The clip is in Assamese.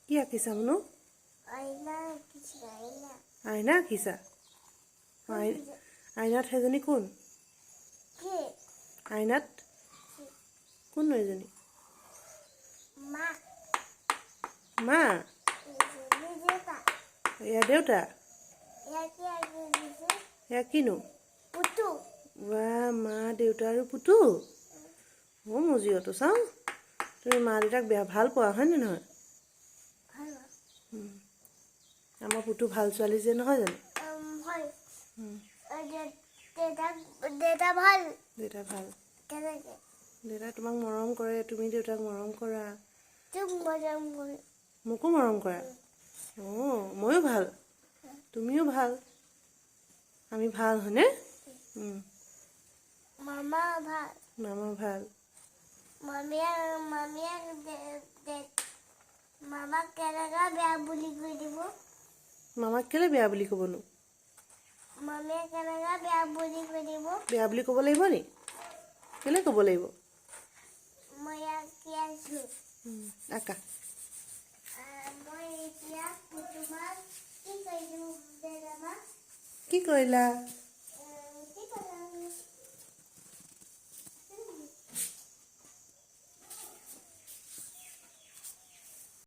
কি আঁকিছা মুনু? আইনা আঁকিছা? আইনাত সেইজনী কোন? আইনাত কোন এইজনী? মা? এয়া দেউতা? এয়া কিনো? বা মা দেউতা আৰু পুতু? অ' মোৰ জীৱটো চাওঁ, তুমি মা দেউতাক বেয়া ভাল পোৱা হয়নে নহয়? আমাৰ পুতু ভাল ছোৱালী যে নহয় জানো? দেউতা ভাল। দেউতাই তোমাক মৰম কৰে, তুমি দেউতাক মৰম কৰা। মোকো মৰম কৰা। অঁ ময়ো ভাল, তুমিও ভাল, আমি ভাল হয়নে? মামা ভাল। মামাক কেলে বেয়া বুলি ক'বনো? বেয়া বুলি ক'ব লাগিব নি? কেলে ক'ব লাগিব? আকা কি কৰিলা?